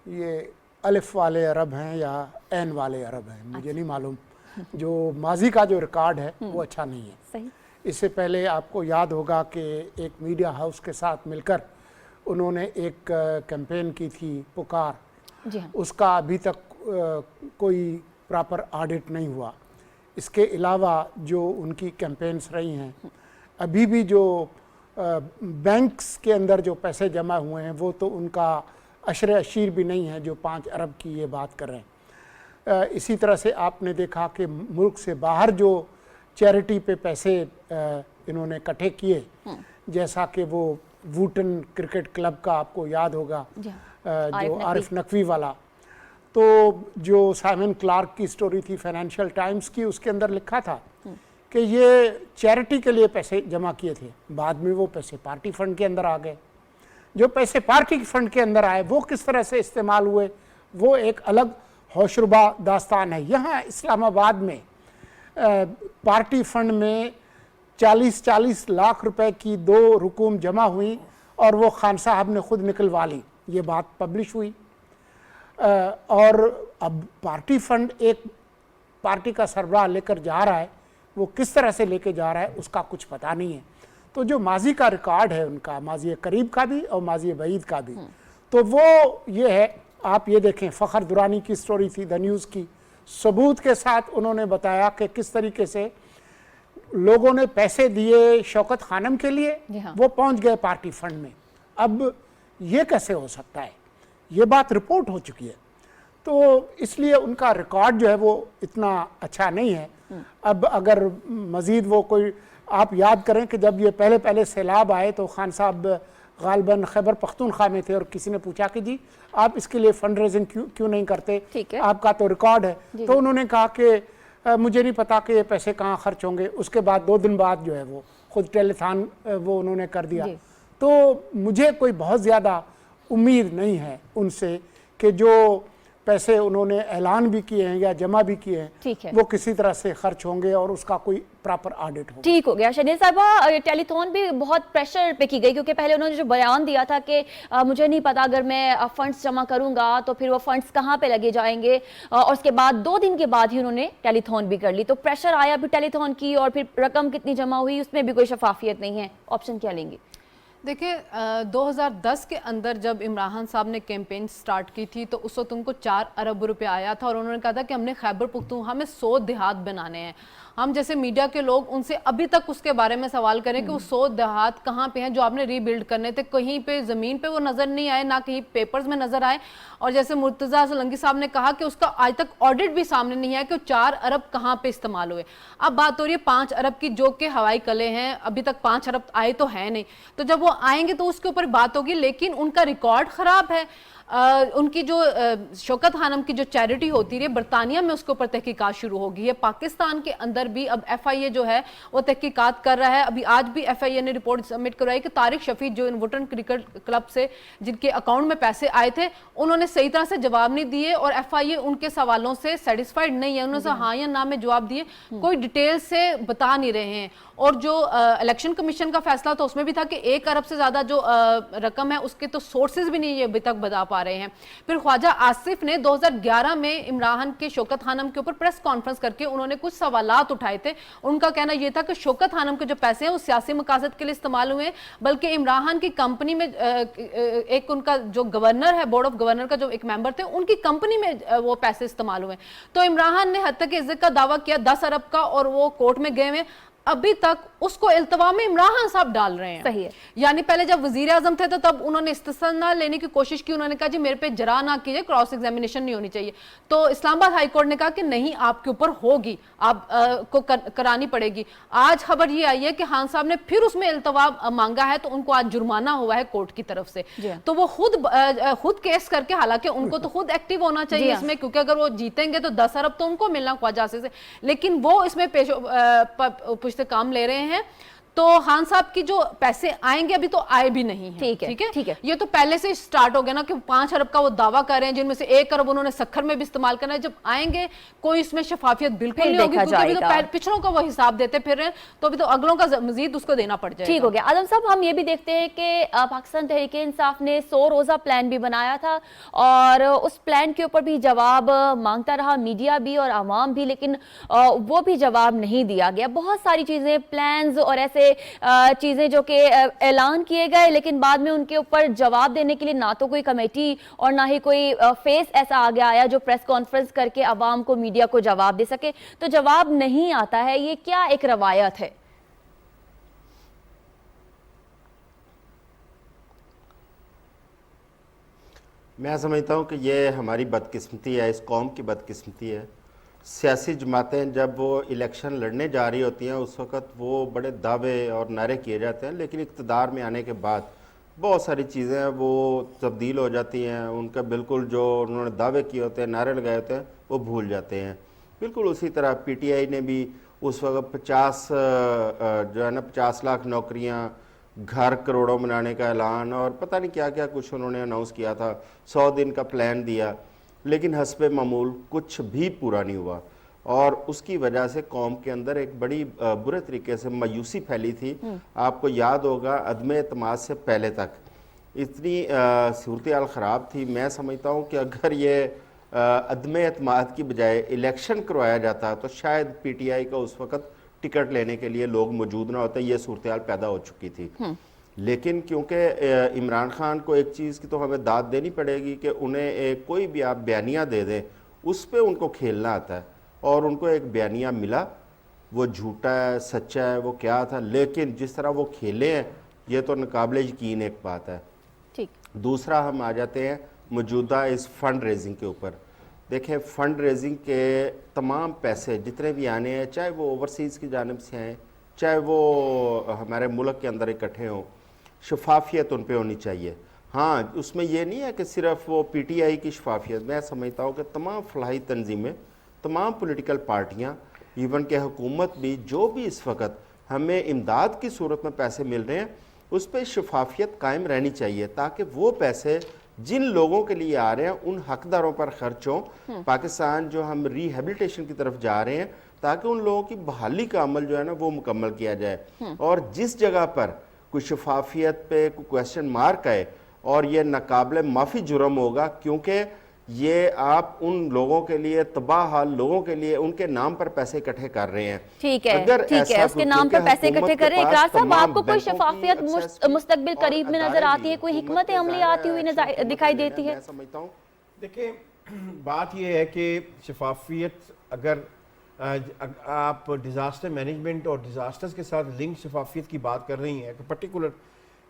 ये अलिफ वाले अरब हैं या एन वाले अरब हैं, मुझे नहीं मालूम। जो माजी का जो रिकॉर्ड है वो अच्छा नहीं है। सही। इससे पहले आपको याद होगा कि एक मीडिया हाउस के साथ मिलकर उन्होंने एक कैंपेन की थी पुकार, जी हाँ। उसका अभी तक कोई प्रॉपर ऑडिट नहीं हुआ। इसके अलावा जो उनकी कैंपेन्स रही हैं, अभी भी जो बैंक्स के अंदर जो पैसे जमा हुए हैं वो तो उनका अशर अशीर भी नहीं है जो 5 अरब की ये बात कर रहे हैं। इसी तरह से आपने देखा कि मुल्क से बाहर जो चैरिटी पे पैसे इन्होंने इकट्ठे किए, जैसा कि वो वूटन क्रिकेट क्लब का आपको याद होगा, जो आरिफ नकवी वाला, तो जो साइमन क्लार्क की स्टोरी थी फाइनेंशियल टाइम्स की, उसके अंदर लिखा था कि ये चैरिटी के लिए पैसे जमा किए थे, बाद में वो पैसे पार्टी फंड के अंदर आ गए। जो पैसे पार्टी फंड के अंदर आए वो किस तरह से इस्तेमाल हुए वो एक अलग हौशरुबा दास्तान है। यहाँ इस्लामाबाद में पार्टी फंड में 40-40 लाख रुपए की 2 रकूम जमा हुई और वो खान साहब ने खुद निकलवा ली, ये बात पब्लिश हुई। और अब पार्टी फंड एक पार्टी का सरबराह लेकर जा रहा है, वो किस तरह से लेके जा रहा है उसका कुछ पता नहीं है। तो जो माजी का रिकॉर्ड है उनका, माजी करीब का भी और माजी बईद का भी, तो वो ये है, आप ये देखें फ़खर दुरानी की स्टोरी थी द न्यूज़ की, सबूत के साथ उन्होंने बताया कि किस तरीके से लोगों ने पैसे दिए शौकत खानम के लिए, वो पहुंच गए पार्टी फंड में। अब ये कैसे हो सकता है? ये बात रिपोर्ट हो चुकी है। तो इसलिए उनका रिकॉर्ड जो है वो इतना अच्छा नहीं है। अब अगर मज़ीद वो कोई, आप याद करें कि जब ये पहले सैलाब आए तो खान साहब गालिबन खैबर पख्तूनख्वा में थे और किसी ने पूछा कि जी आप इसके लिए फंड रेजिंग क्यों नहीं करते, आपका तो रिकॉर्ड है। तो उन्होंने कहा कि मुझे नहीं पता कि ये पैसे कहाँ खर्च होंगे। उसके बाद 2 दिन बाद जो है वो खुद टेलीथॉन वो उन्होंने कर दिया। तो मुझे कोई बहुत ज़्यादा उम्मीद नहीं है उनसे कि जो पैसे उन्होंने ऐलान भी किए हैं या जमा भी किए हैं वो किसी तरह से खर्च होंगे और उसका कोई प्रॉपर ऑडिट हो। ठीक हो गया। शनील साहिबा, टेलीथॉन भी बहुत प्रेशर पे की गई, क्योंकि पहले उन्होंने जो बयान दिया था कि मुझे नहीं पता अगर मैं फंड्स जमा करूंगा तो फिर वो फंड्स कहाँ पे लगे जाएंगे, और उसके बाद 2 दिन के बाद ही उन्होंने टेलीथॉन भी कर ली। तो प्रेशर आया भी टेलीथॉन की, और फिर रकम कितनी जमा हुई उसमें भी कोई शफाफियत नहीं है। ऑप्शन क्या लेंगे? देखिए 2010 के अंदर जब इमरान साहब ने कैंपेन स्टार्ट की थी तो उस वक्त उनको 4 अरब रुपए आया था और उन्होंने कहा था कि हमने खैबर पख्तूनख्वा में 100 देहात बनाने हैं। हम जैसे मीडिया के लोग उनसे अभी तक उसके बारे में सवाल करें कि वो 100 देहात कहाँ पे हैं जो आपने रीबिल्ड करने थे, कहीं पे ज़मीन पे वो नज़र नहीं आए, ना कहीं पेपर्स में नज़र आए। और जैसे मुर्तज़ा सोलंकी साहब ने कहा कि उसका आज तक ऑडिट भी सामने नहीं आया कि 4 अरब कहाँ पे इस्तेमाल हुए। अब बात हो रही है 5 अरब की, जो कि हवाई कले हैं, अभी तक 5 अरब आए तो है नहीं। तो जब वो आएंगे तो उसके ऊपर बात होगी, लेकिन उनका रिकॉर्ड ख़राब है। उनकी जो शौकत खानम की जो चैरिटी होती है बरतानिया में, उसके ऊपर तहकीकात शुरू होगी है। पाकिस्तान के अंदर भी अब FIA जो है वो तहकीकात कर रहा है। अभी आज भी FIA ने रिपोर्ट सबमिट करवाई कि तारिक शफी जो वुटन क्रिकेट क्लब से जिनके अकाउंट में पैसे आए थे उन्होंने सही तरह से जवाब नहीं दिए और FIA उनके सवालों से सेटिस्फाइड नहीं है। उन्होंने हाँ या ना में जवाब दिए, कोई डिटेल से बता नहीं रहे हैं। और जो इलेक्शन कमीशन का फैसला था उसमें भी था कि 1 अरब से ज़्यादा जो रकम है उसके तो सोर्सेज भी नहीं ये अभी तक बता पा रहे हैं। फिर ख्वाजा आसिफ ने 2011 में इमरान के शौकत खानम के ऊपर प्रेस कॉन्फ्रेंस करके उन्होंने कुछ सवालात उठाए थे। उनका कहना यह था कि शौकत खानम के जो पैसे हैं वो सियासी मकासद के लिए इस्तेमाल हुए, बल्कि इमरान की कंपनी में एक उनका जो गवर्नर है, बोर्ड ऑफ गवर्नर का जो एक मेंबर थे, उनकी कंपनी में वो पैसे इस्तेमाल हुए। तो इमरान ने हद तक इज्जत का दावा किया 10 अरब का और वो कोर्ट में गए हुए। अभी तक उसको इल्तवा में इमरान साहब डाल रहे हैं। सही है। यानी पहले जब वजीर आजम थे तो तब उन्होंने इस्तिस्ना लेने की कोशिश की, उन्होंने कहा जी मेरे पे जरा ना कीजिए, क्रॉस एग्जामिनेशन नहीं होनी चाहिए। तो इस्लामाबाद हाई कोर्ट ने कहा कि नहीं, आपके ऊपर होगी, आप को करानी पड़ेगी। आज खबर ये आई है कि खान साहब ने फिर उसमें इल्तवा मांगा है, तो उनको आज जुर्माना हुआ है कोर्ट की तरफ से। तो वो खुद केस करके, हालांकि उनको तो खुद एक्टिव होना चाहिए इसमें, क्योंकि अगर वो जीतेंगे तो 10 अरब तो उनको मिलना ख्वाजा से, लेकिन वो इसमें काम ले रहे हैं। تو खान साहब की जो पैसे आएंगे अभी तो आए भी नहीं हैं। ठीक है। ये तो पहले से स्टार्ट हो गया ना कि 5 अरब का वो दावा कर रहे हैं, जिनमें से 1 अरब उन्होंने सखर में भी इस्तेमाल करना है। जब आएंगे कोई इसमें शफाफियत बिल्कुल नहीं होगी, क्योंकि अभी तो पिछड़ों का वो हिसाब देते फिर रहे हैं, तो अभी तो अगलों का मजीद उसको देना पड़ जाएगा। ठीक हो गया। आजम साहब, हम ये भी देखते हैं कि पाकिस्तान तहरीक इंसाफ ने 100 रोजा प्लान भी बनाया था और उस प्लान के ऊपर भी जवाब मांगता रहा मीडिया भी और आवाम भी, लेकिन वो भी जवाब नहीं दिया गया। बहुत सारी चीजें, प्लान्स और ऐसे चीजें जो कि ऐलान किए गए, लेकिन बाद में उनके ऊपर जवाब देने के लिए ना तो कोई कमेटी और ना ही कोई फेस ऐसा आगे आया जो प्रेस कॉन्फ्रेंस करके आवाम को, मीडिया को जवाब दे सके। तो जवाब नहीं आता है, ये क्या एक रवायत है? मैं समझता हूँ कि ये हमारी बदकिस्मती है, इस कौम की बदकिस्मती है। सियासी जमातें जब वो इलेक्शन लड़ने जा रही होती हैं उस वक़्त वो बड़े दावे और नारे किए जाते हैं, लेकिन इक़्तिदार में आने के बाद बहुत सारी चीज़ें हैं वो तब्दील हो जाती हैं। उनका बिल्कुल जो उन्होंने दावे किए होते हैं, नारे लगाए होते हैं, वो भूल जाते हैं। बिल्कुल उसी तरह PTI ने भी उस वक्त 50 जो है ना 50 लाख नौकरियाँ, घर करोड़ों बनाने का ऐलान और पता नहीं क्या क्या कुछ उन्होंने अनाउंस किया था, 100 दिन का प्लान दिया, लेकिन हस्बे मामूल कुछ भी पूरा नहीं हुआ। और उसकी वजह से कौम के अंदर एक बड़ी बुरे तरीके से मायूसी फैली थी। आपको याद होगा अदम एतमाद से पहले तक इतनी सूरत हाल ख़राब थी। मैं समझता हूँ कि अगर ये अदम एतमाद की बजाय इलेक्शन करवाया जाता तो शायद PTI का उस वक़्त टिकट लेने के लिए लोग मौजूद ना होते, ये सूरत हाल पैदा हो चुकी थी। लेकिन क्योंकि इमरान खान को एक चीज़ की तो हमें दाद देनी पड़ेगी कि उन्हें कोई भी आप बयानिया दे दें उस पर उनको खेलना आता है, और उनको एक बयानिया मिला, वो झूठा है सच्चा है वो क्या था, लेकिन जिस तरह वो खेले हैं ये तो नाकाबिले यकीन एक बात है। ठीक। दूसरा हम आ जाते हैं मौजूदा इस फंड रेजिंग के ऊपर। देखें, फ़ंड रेजिंग के तमाम पैसे जितने भी आने हैं, चाहे वो ओवरसीज़ की जानिब से आएँ, चाहे वो हमारे मुल्क के अंदर इकट्ठे हों, शफाफियत उन पे होनी चाहिए। हाँ, उसमें ये नहीं है कि सिर्फ वो PTI की शफाफियत। मैं समझता हूँ कि तमाम फलाही तंजीमें, तमाम पॉलिटिकल पार्टियाँ, इवन के हुकूमत भी, जो भी इस वक्त हमें इमदाद की सूरत में पैसे मिल रहे हैं उस पर शफाफियत कायम रहनी चाहिए, ताकि वो पैसे जिन लोगों के लिए आ रहे हैं उन हकदारों पर खर्च हों। पाकिस्तान जो हम रिहेबिलिटेशन की तरफ जा रहे हैं, ताकि उन लोगों की बहाली का अमल जो है ना वो मुकम्मल किया जाए। और जिस जगह पर कोई शफाफियत पे कोई क्वेश्चन मार्क आए और ये नाकाबिले माफ़ी जुर्म होगा, क्योंकि ये आप उन लोगों के लिए, तबाह हाल लोगों के लिए, उनके नाम पर पैसे इकट्ठे कर रहे हैं। ठीक है, उसके नाम पर पैसे इकट्ठे कर रहे हैं। इकरार साहब, आपको कोई शफाफियत मुस्तकबिल करीब में नजर आती है, कोई हिकमत अमली आती हुई दिखाई देती है? मैं समझता हूँ, देखिए बात यह है कि शफाफियत, अगर आप डिज़ास्टर मैनेजमेंट और डिज़ास्टर्स के साथ लिंक शफाफियत की बात कर रही हैं, पर्टिकुलर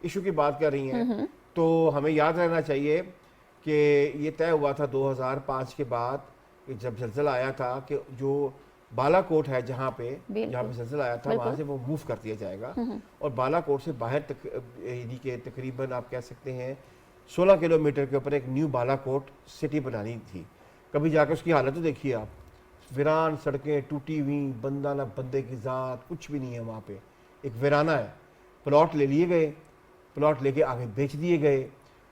इशू की बात कर रही हैं, तो हमें याद रहना चाहिए कि ये तय हुआ था 2005 के बाद जब ज़लज़ला आया था कि जो बालाकोट है जहाँ पे ज़लज़ला आया था वहाँ से वो मूव कर दिया जाएगा, और बालाकोट से बाहर यानी कि तकरीबन आप कह सकते हैं 16 किलोमीटर के ऊपर एक न्यू बालाकोट सिटी बनानी थी। कभी जाकर उसकी हालत तो देखिए आप, वीरान सड़कें, टूटी हुई, बंदा ना बंदे की ज़ात, कुछ भी नहीं है वहाँ पे। एक वीराना है, प्लॉट ले लिए गए, प्लॉट लेके आगे बेच दिए गए,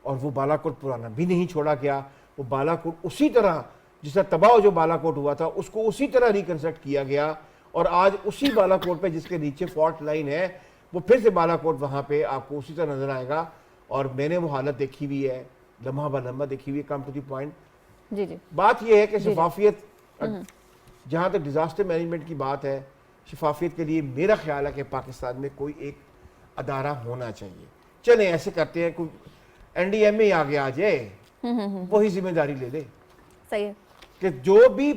और वो बालाकोट पुराना भी नहीं छोड़ा गया। वो बालाकोट उसी तरह जिस तरह तबाह जो बालाकोट हुआ था उसको उसी तरह रिकन्स्ट्रक्ट किया गया, और आज उसी बालाकोट पे जिसके नीचे फॉल्ट लाइन है वो फिर से बालाकोट वहाँ पे आपको उसी तरह नजर आएगा। और मैंने वो हालत देखी हुई है, लम्हा ब लम्हा देखी हुई है। कम टू द पॉइंट, जी जी, बात ये है कि शफाफियत, जहाँ तक डिज़ास्टर मैनेजमेंट की बात है, शफाफियत के लिए मेरा ख्याल है कि पाकिस्तान में कोई एक अदारा होना चाहिए। चलें ऐसे करते हैं, कोई NDMA आगे आ जाए, वही जिम्मेदारी ले ले। सही है कि जो भी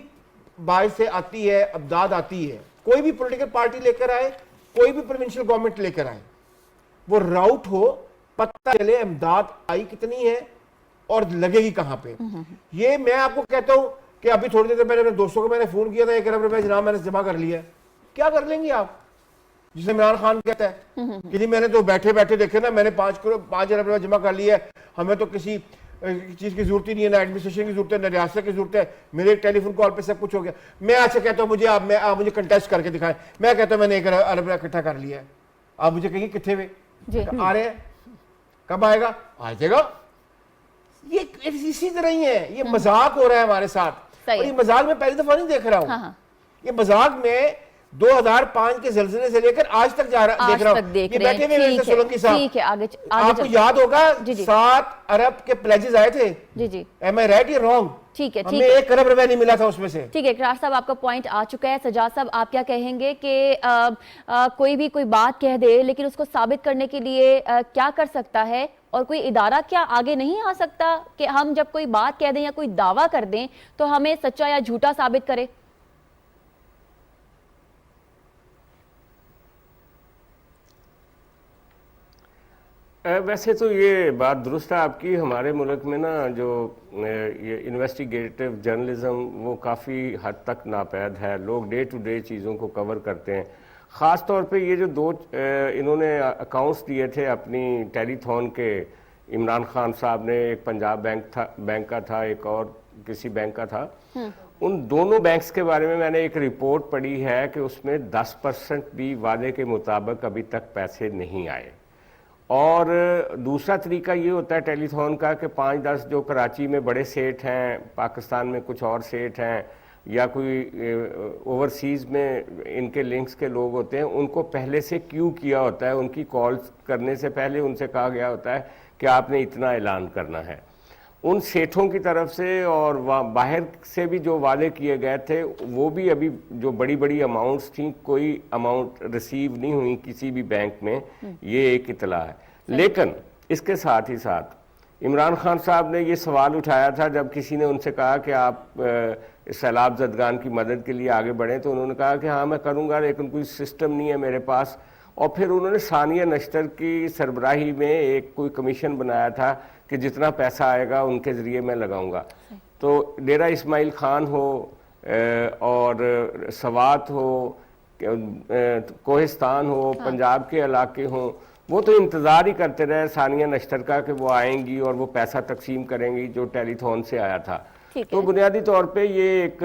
बाहर से आती है, अबदाद आती है, कोई भी पॉलिटिकल पार्टी लेकर आए, कोई भी प्रोविंशियल गवर्नमेंट लेकर आए, वो राउट हो, पता चले इमदाद आई कितनी है और लगेगी कहां पे। ये मैं आपको कहता हूं कि अभी थोड़ी देर पहले अपने दोस्तों को मैंने फोन किया था, 1 अरब रुपए जनाब मैंने जमा कर लिया है। क्या कर लेंगे आप, जिसे इमरान खान कहता है कि जी मैंने तो बैठे बैठे देखे ना, मैंने 5 अरब रुपए जमा कर लिया है, हमें तो किसी चीज की जरूरत ही नहीं है, ना एडमिनिस्ट्रेशन की जरूरत है, ना रियासत की जरूरत है, मेरे एक टेलीफोन कॉल पे सब कुछ हो गया। मैं अच्छा कहता हूँ मुझे आप मुझे कंटेस्ट करके दिखाएं, मैं कहता हूँ मैंने 1 अरब इकट्ठा कर लिया है। आप मुझे कहिए कितने वे जी। आ रहे हैं, कब आएगा, आ जाएगा। ये इसी तरह ही है, ये मजाक हो रहा है हमारे साथ। सही और है। ये मजाक में पहली दफा नहीं देख रहा हूँ। हाँ, हाँ। ये मजाक में 2005 के जलजले से लेकर आज तक देख रहा आज हूँ। तक देख ये रहे बैठे हुए हैं। मिस्टर सोलंकी साहब, ठीक है, आगे आपको चलते याद होगा जी, जी। 7 अरब के प्लेजेस आए थे। जी जी, एम आई राइट या रॉन्ग? ठीक है, ठीक हमें है। 1 अरब रुपया नहीं मिला था उसमें से। ठीक है, इकरार साहब आपका पॉइंट आ चुका है। सजाद साहब आप क्या कहेंगे कि कोई भी कोई बात कह दे लेकिन उसको साबित करने के लिए क्या कर सकता है, और कोई इदारा क्या आगे नहीं आ सकता कि हम जब कोई बात कह दें या कोई दावा कर दें तो हमें सच्चा या झूठा साबित करे? वैसे तो ये बात दुरुस्त है आपकी। हमारे मुल्क में ना जो ये इन्वेस्टिगेटिव जर्नलिज्म वो काफ़ी हद तक नापैद है। लोग डे टू डे चीज़ों को कवर करते हैं। ख़ास तौर पे ये जो 2 इन्होंने अकाउंट्स दिए थे अपनी टेलीथॉन के, इमरान खान साहब ने, एक पंजाब बैंक का था, एक और किसी बैंक का था। उन दोनों बैंक्स के बारे में मैंने एक रिपोर्ट पढ़ी है कि उसमें 10% भी वादे के मुताबिक अभी तक पैसे नहीं आए। और दूसरा तरीका ये होता है टेलीथॉन का कि 5-10 जो कराची में बड़े सेठ हैं, पाकिस्तान में कुछ और सेठ हैं, या कोई ओवरसीज़ में इनके लिंक्स के लोग होते हैं, उनको पहले से क्यू किया होता है। उनकी कॉल्स करने से पहले उनसे कहा गया होता है कि आपने इतना ऐलान करना है। उन सेठों की तरफ से और बाहर से भी जो वादे किए गए थे वो भी अभी जो बड़ी बड़ी अमाउंट्स थी, कोई अमाउंट रिसीव नहीं हुई किसी भी बैंक में, ये एक इतला है। लेकिन इसके साथ ही साथ इमरान खान साहब ने ये सवाल उठाया था जब किसी ने उनसे कहा कि आप सैलाब ज़दगान की मदद के लिए आगे बढ़ें, तो उन्होंने कहा कि हाँ मैं करूँगा लेकिन कोई सिस्टम नहीं है मेरे पास। और फिर उन्होंने सानिया नश्तर की सरबराही में एक कोई कमीशन बनाया था कि जितना पैसा आएगा उनके ज़रिए मैं लगाऊंगा। तो डेरा इस्माइल खान हो और सवात हो, कोहिस्तान हो, पंजाब के इलाके हों, वो तो इंतज़ार ही करते रहे सानिया नश्तर का कि वो आएंगी और वो पैसा तकसीम करेंगी जो टेलीथॉन से आया था। तो बुनियादी तौर पे ये एक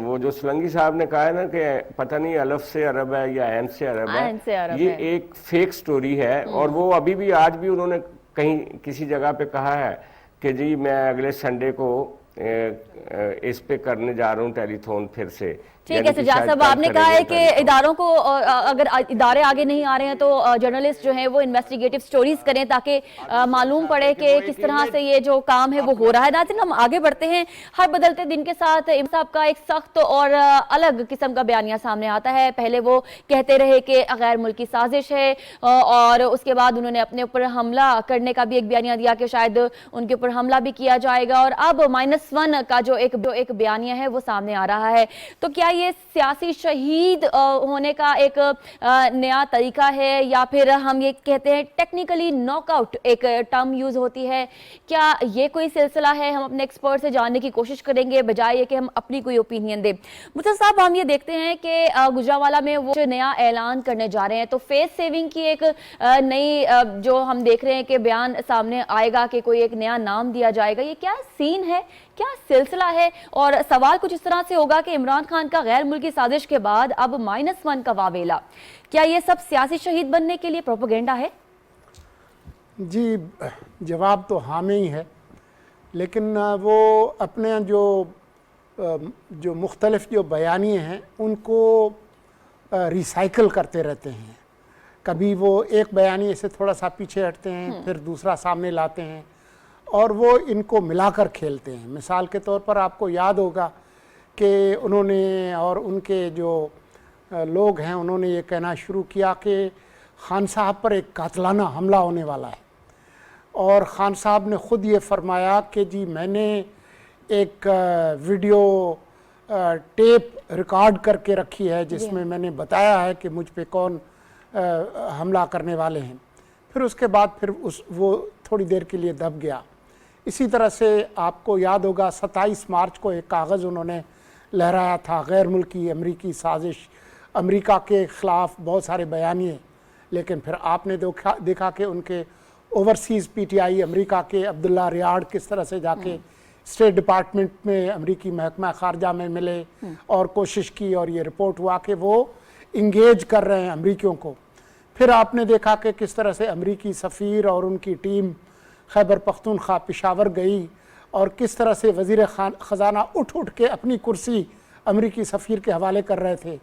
वो जो सोलंकी साहब ने कहा है ना कि पता नहीं अलफ से अरब है या ऐन से अरब है, ये एक फेक स्टोरी है। और वो अभी भी आज भी उन्होंने कहीं किसी जगह पे कहा है कि जी मैं अगले संडे को इस पे करने जा रहा हूँ टेलीथॉन फिर से। ठीक है सजाद साहब, आपने कहा है कि इदारों को अगर इदारे आगे नहीं आ रहे हैं तो जर्नलिस्ट जो हैं वो इन्वेस्टिगेटिव स्टोरीज करें ताकि मालूम पड़े कि किस तरह से ये जो काम है वो हो रहा है। नाज़रीन हम आगे बढ़ते हैं। हर बदलते दिन के साथ इमाम साहब का एक सख्त और अलग किस्म का बयानिया सामने आता है। पहले वो कहते रहे कि गैर मुल्की साजिश है और उसके बाद उन्होंने अपने ऊपर हमला करने का भी एक बयानिया दिया कि शायद उनके ऊपर हमला भी किया जाएगा, और अब -1 का जो एक बयानिया है वो सामने आ रहा है। तो क्या ये सियासी शहीद होने का एक नया तरीका है, या फिर हम ये कहते हैं टेक्निकली नॉकआउट एक टर्म यूज होती है? क्या ये कोई सिलसिला है? हम अपने एक्सपर्ट से जानने की कोशिश करेंगे बजाय ये कि हम अपनी कोई ओपिनियन दें। मुझे साहब हम ये देखते हैं कि गुजरांवाला में वो नया ऐलान करने जा रहे हैं, तो फेस सेविंग की एक नई जो हम देख रहे हैं कि बयान सामने आएगा कि कोई एक नया नाम दिया जाएगा। ये क्या सीन है, क्या सिलसिला है? और सवाल कुछ इस तरह से होगा कि इमरान खान का गैर मुल्की साजिश के बाद अब -1 का वावेला, क्या ये सब सियासी शहीद बनने के लिए प्रोपेगेंडा है? जी जवाब तो हाँ में ही है, लेकिन वो अपने जो मुख्तलिफ जो बयानिए हैं उनको रिसाइकल करते रहते हैं। कभी वो एक बयानिए से थोड़ा सा पीछे हटते हैं, फिर दूसरा सामने लाते हैं और वो इनको मिलाकर खेलते हैं। मिसाल के तौर पर आपको याद होगा कि उन्होंने और उनके जो लोग हैं उन्होंने ये कहना शुरू किया कि खान साहब पर एक कातलाना हमला होने वाला है, और खान साहब ने ख़ुद ये फरमाया कि जी मैंने एक वीडियो टेप रिकॉर्ड करके रखी है जिसमें मैंने बताया है कि मुझ पे कौन हमला करने वाले हैं। फिर उसके बाद फिर वो थोड़ी देर के लिए दब गया। इसी तरह से आपको याद होगा 27 मार्च को एक कागज़ उन्होंने लहराया था, गैर मुल्की अमरीकी साजिश, अमेरिका के ख़िलाफ़ बहुत सारे बयानिए। लेकिन फिर आपने देखा कि उनके ओवरसीज़ पीटीआई अमेरिका के अब्दुल्ला रियाड किस तरह से जाके स्टेट डिपार्टमेंट में अमेरिकी महकमा ख़ारजा में मिले और कोशिश की, और ये रिपोर्ट हुआ कि वो इंगेज कर रहे हैं अमेरिकियों को। फिर आपने देखा कि किस तरह से अमरीकी सफ़ीर और उनकी टीम खैबर पख्तूनख्वा पेशावर गई और किस तरह से वज़ीर ख़ज़ाना उठ उठ के अपनी कुर्सी अमरीकी सफ़ीर के हवाले कर रहे थे।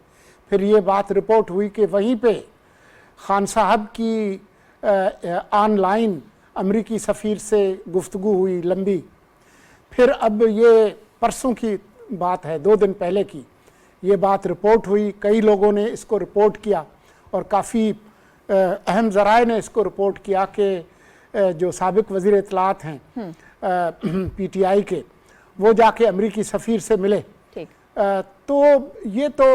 फिर ये बात रिपोर्ट हुई कि वहीं पे खान साहब की ऑनलाइन अमरीकी सफ़ीर से गुफ्तगू हुई लंबी। फिर अब ये परसों की बात है, 2 दिन पहले की ये बात रिपोर्ट हुई, कई लोगों ने इसको रिपोर्ट किया और काफ़ी अहम ज़राए ने इसको रिपोर्ट किया कि जो साबिक वज़ीर इत्तलात हैं PTI के, वो जाके अमरीकी सफ़ीर से मिले। ठीक। तो ये तो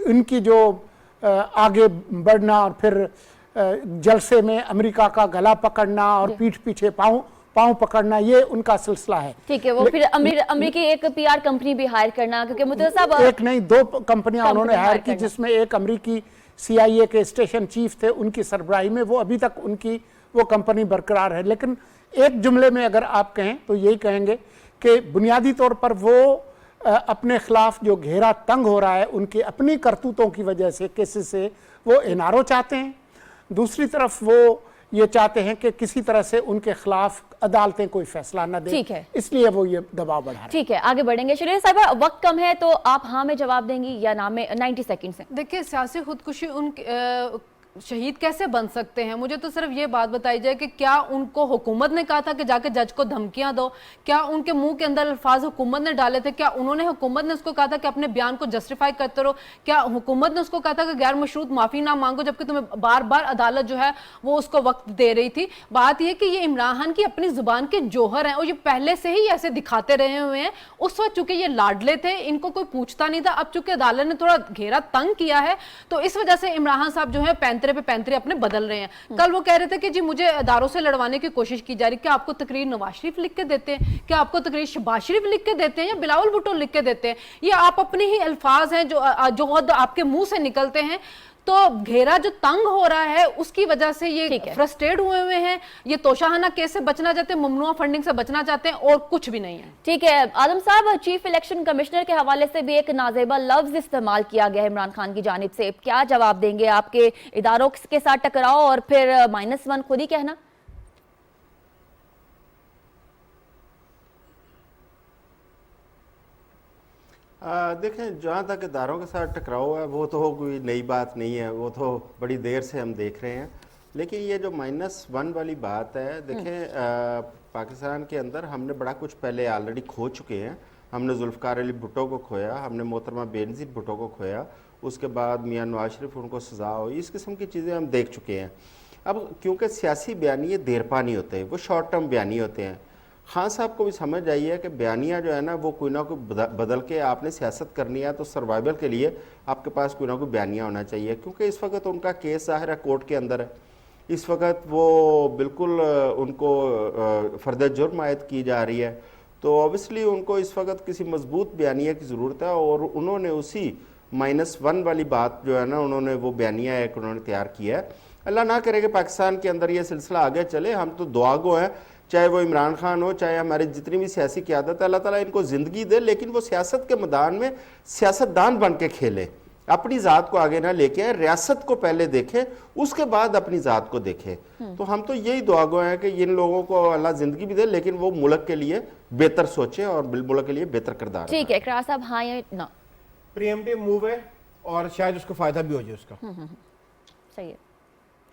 इनकी जो आगे बढ़ना और फिर जलसे में अमेरिका का गला पकड़ना और पीठ पीछे पाँव पकड़ना, ये उनका सिलसिला है। ठीक है, वो फिर अमेरिकी एक PR कंपनी भी हायर करना, क्योंकि मुतहर साहब एक नहीं 2 कंपनियां उन्होंने हायर की, जिसमें एक अमेरिकी CIA के स्टेशन चीफ थे, उनकी सरबराही में वो अभी तक उनकी वो कंपनी बरकरार है। लेकिन एक जुमले में अगर आप कहें तो यही कहेंगे कि बुनियादी तौर पर वो अपने खिलाफ जो घेरा तंग हो रहा है उनकी अपनी करतूतों की वजह से, केसेस से, वो NRO चाहते हैं। दूसरी तरफ वो ये चाहते हैं कि किसी तरह से उनके खिलाफ अदालतें कोई फैसला न दें। ठीक है, इसलिए वो ये दबाव बढ़ा रहे हैं। ठीक है, आगे बढ़ेंगे। शरीर साहिबा, वक्त कम है तो आप हाँ में जवाब देंगी या ना में? 90 सेकंड से। देखिए, सियासी खुदकुशी उन शहीद कैसे बन सकते हैं? मुझे तो सिर्फ ये बात बताई जाए कि क्या उनको हुकूमत ने कहा था कि जाके जज को धमकियां दो? क्या उनके मुंह के अंदर अल्फाज हुकूमत ने डाले थे? क्या उन्होंने हुकूमत ने उसको कहा था कि अपने बयान को जस्टिफाई करते रहो? क्या हुकूमत ने उसको कहा था कि गैर मशरूत माफी ना मांगो, जबकि तुम्हें बार बार अदालत जो है वो उसको वक्त दे रही थी? बात यह कि ये इमरान खान की अपनी जुबान के जोहर हैं और ये पहले से ही ऐसे दिखाते रहे हुए हैं। उस वक्त चूंकि ये लाडले थे, इनको कोई पूछता नहीं था। अब चूंकि अदालत ने थोड़ा घेरा तंग किया है तो इस वजह से इमरान खान साहब जो है पैंतरे पे पैंतरे अपने बदल रहे हैं। कल वो कह रहे थे कि जी मुझे अदारों से लड़वाने की कोशिश की जा रही। क्या आपको तकरीर नवाज शरीफ लिख के देते हैं? क्या आपको तकरीर शहबाज शरीफ लिख के देते हैं या बिलावल भुट्टो लिख के देते हैं? ये आप अपने ही अल्फाज हैं जो खुद आपके मुंह से निकलते हैं। तो घेरा जो तंग हो रहा है उसकी वजह से ये फ्रस्ट्रेट हुए हैं। ये तोशाखाना केस से बचना चाहते हैं, ममनुआ फंडिंग से बचना चाहते हैं और कुछ भी नहीं है। ठीक है आदम साहब, चीफ इलेक्शन कमिश्नर के हवाले से भी एक नाजेबा लफ्ज इस्तेमाल किया गया है इमरान खान की जानिब से। क्या जवाब देंगे? आपके इदारों के साथ टकराओ और फिर -1 खुद ही कहना। देखें, जहाँ तक इदारों के साथ टकराव है वो तो कोई नई बात नहीं है, वो तो बड़ी देर से हम देख रहे हैं। लेकिन ये जो -1 वाली बात है, देखें पाकिस्तान के अंदर हमने बड़ा कुछ पहले ऑलरेडी खो चुके हैं। हमने जुल्फ़िकार अली भुट्टो को खोया, हमने मोहतरमा बेनज़ीर भुट्टो को खोया, उसके बाद मियां नवाज शरीफ उनको सज़ा हुई। इस किस्म की चीज़ें हम देख चुके हैं। अब क्योंकि सियासी बयानिए देरपा नहीं होते, वो शॉर्ट टर्म बयानी होते हैं। खान साहब को भी समझ आई है कि बयानिया जो है ना वो कोई ना कोई बदल के आपने सियासत करनी है तो सर्वाइवल के लिए आपके पास कोई ना कोई बयानिया होना चाहिए। क्योंकि इस वक्त उनका केस ज़ाहिर है कोर्ट के अंदर है, इस वक्त वो बिल्कुल उनको फ़र्द जुर्म आयद की जा रही है। तो ऑब्वियसली उनको इस वक्त किसी मजबूत बयानिया की ज़रूरत है और उन्होंने उसी -1 वाली बात जो है ना उन्होंने वो बयानिया एक उन्होंने तैयार किया है। अल्लाह ना करे कि पाकिस्तान के अंदर ये सिलसिला आगे चले। हम तो दुआ गो हैं, चाहे वो इमरान खान हो, चाहे हमारी जितनी भी सियासी क़यादत है, अल्लाह ताला इनको ज़िंदगी दे, लेकिन वो सियासत के मैदान में सियासतदान बन के खेले, अपनी ज़ात को आगे ना लेके आए, रियासत को पहले देखें, उसके बाद अपनी ज़ात को देखें। तो हम तो यही दुआ गो हैं कि इन लोगों को अल्लाह ज़िंदगी भी दे, लेकिन वो मुल्क के लिए बेहतर सोचे और मुल्क के लिए बेहतर किरदार। ठीक है इकरार साहब, हाँ या ना? प्रीएम्प्टिव मूव है और शायद उसको फ़ायदा भी हो जाए उसका। सही है,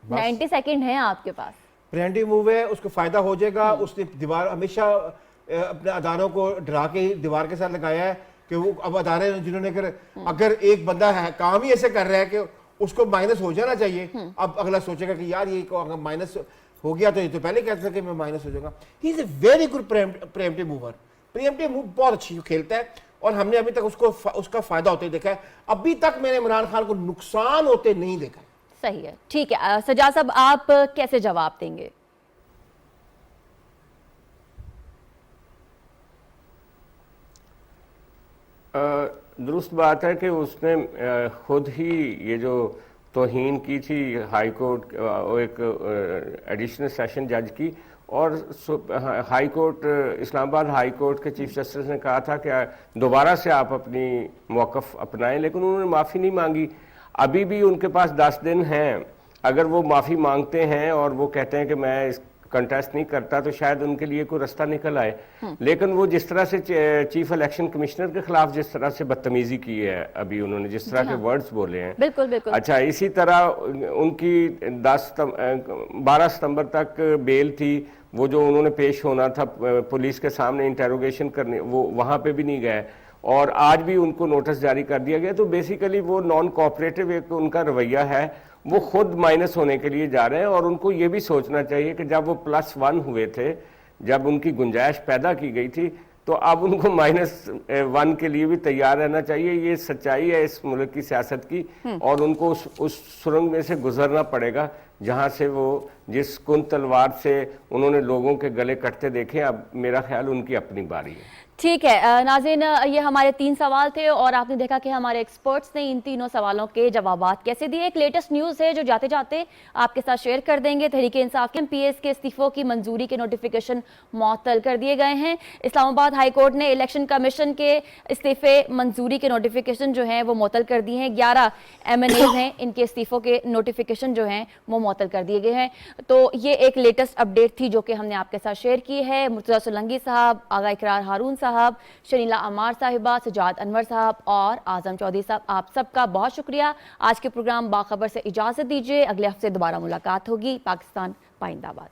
90 सेकंड है आपके पास। प्रिवेंटिव मूव है, उसको फायदा हो जाएगा। उसने दीवार हमेशा अपने अदारों को डरा के दीवार के साथ लगाया है कि वो अब अदारे जिन्होंने अगर एक बंदा है काम ही ऐसे कर रहा है कि उसको माइनस हो जाना चाहिए, अब अगला सोचेगा कि यार ये अगर माइनस हो गया तो ये तो पहले कहते थे कि मैं माइनस हो जाऊंगा। He is a very good preemptive mover. Preemptive move बहुत अच्छी खेलता है और हमने अभी तक उसका फायदा होते देखा है। अभी तक मैंने इमरान खान को नुकसान होते नहीं देखा। सही है, ठीक है सजा साहब, आप कैसे जवाब देंगे? दुरुस्त बात है कि उसने खुद ही ये जो तौहीन की थी हाई कोर्ट एक एडिशनल सेशन जज की, और high court Islamabad high court के चीफ जस्टिस ने कहा था कि दोबारा से आप अपनी मौक़िफ़ अपनाएं, लेकिन उन्होंने माफ़ी नहीं मांगी। अभी भी उनके पास 10 दिन हैं اگر وہ معافی مانگتے ہیں اور وہ کہتے ہیں کہ میں اس کنٹیسٹ نہیں کرتا تو شاید ان کے لیے کوئی رستہ نکل آئے. لیکن وہ جس طرح سے چیف الیکشن کمشنر کے خلاف جس طرح سے بدتمیزی کی ہے ابھی انہوں نے جس طرح کے ورڈز بولے ہیں, بالکل بالکل. اچھا اسی طرح ان کی 12 ستمبر تک بیل تھی, وہ جو انہوں نے پیش ہونا تھا پولیس کے سامنے انٹیروگیشن کرنے, وہ وہاں پہ بھی نہیں گئے, اور آج بھی ان کو نوٹس جاری کر دیا گیا. تو بیسیکلی وہ نان کوآپریٹو ایک ان کا رویہ ہے, وہ خود مائنس ہونے کے لیے جا رہے ہیں. اور ان کو یہ بھی سوچنا چاہیے کہ جب وہ +1 ہوئے تھے, جب ان کی گنجائش پیدا کی گئی تھی, تو اب ان کو -1 کے لیے بھی تیار رہنا چاہیے. یہ سچائی ہے اس ملک کی سیاست کی, اور ان کو اس سرنگ میں سے گزرنا پڑے گا جہاں سے وہ جس کن تلوار سے انہوں نے لوگوں کے گلے کٹتے دیکھے. اب میرا خیال ان کی اپنی باری ہے. ٹھیک ہے ناظرین, یہ ہمارے 3 سوال تھے اور آپ نے دیکھا کہ ہمارے ایکسپرٹس نے ان تینوں سوالوں کے جوابات کیسے دیے. ایک لیٹسٹ نیوز ہے جو جاتے جاتے آپ کے ساتھ شیئر کر دیں گے. تحریک انصاف کے PS کے استعفوں کی منظوری کے نوٹیفیکیشن معطل کر دیے گئے ہیں. اسلام آباد ہائی کورٹ نے الیکشن کمیشن کے استعفے منظوری کے نوٹیفیکیشن جو ہیں وہ معطل کر دیے ہیں. 11 MNAs ہیں, ان کے استعفوں کے نوٹیفیکیشن جو ہیں وہ معطل کر دیے گئے ہیں. تو یہ ایک لیٹسٹ اپڈیٹ تھی جو کہ ہم نے آپ کے ساتھ شیئر کی ہے. مرتضیٰ سولنگی صاحب, آغا اقرار ہارون صاحب, شنیلا عمار صاحبہ, سجاد انور صاحب اور اعظم چودھری صاحب, آپ سب کا بہت شکریہ. آج کے پروگرام باخبر سے اجازت دیجیے. اگلے ہفتے دوبارہ ملاقات ہوگی. پاکستان پائندہ باد.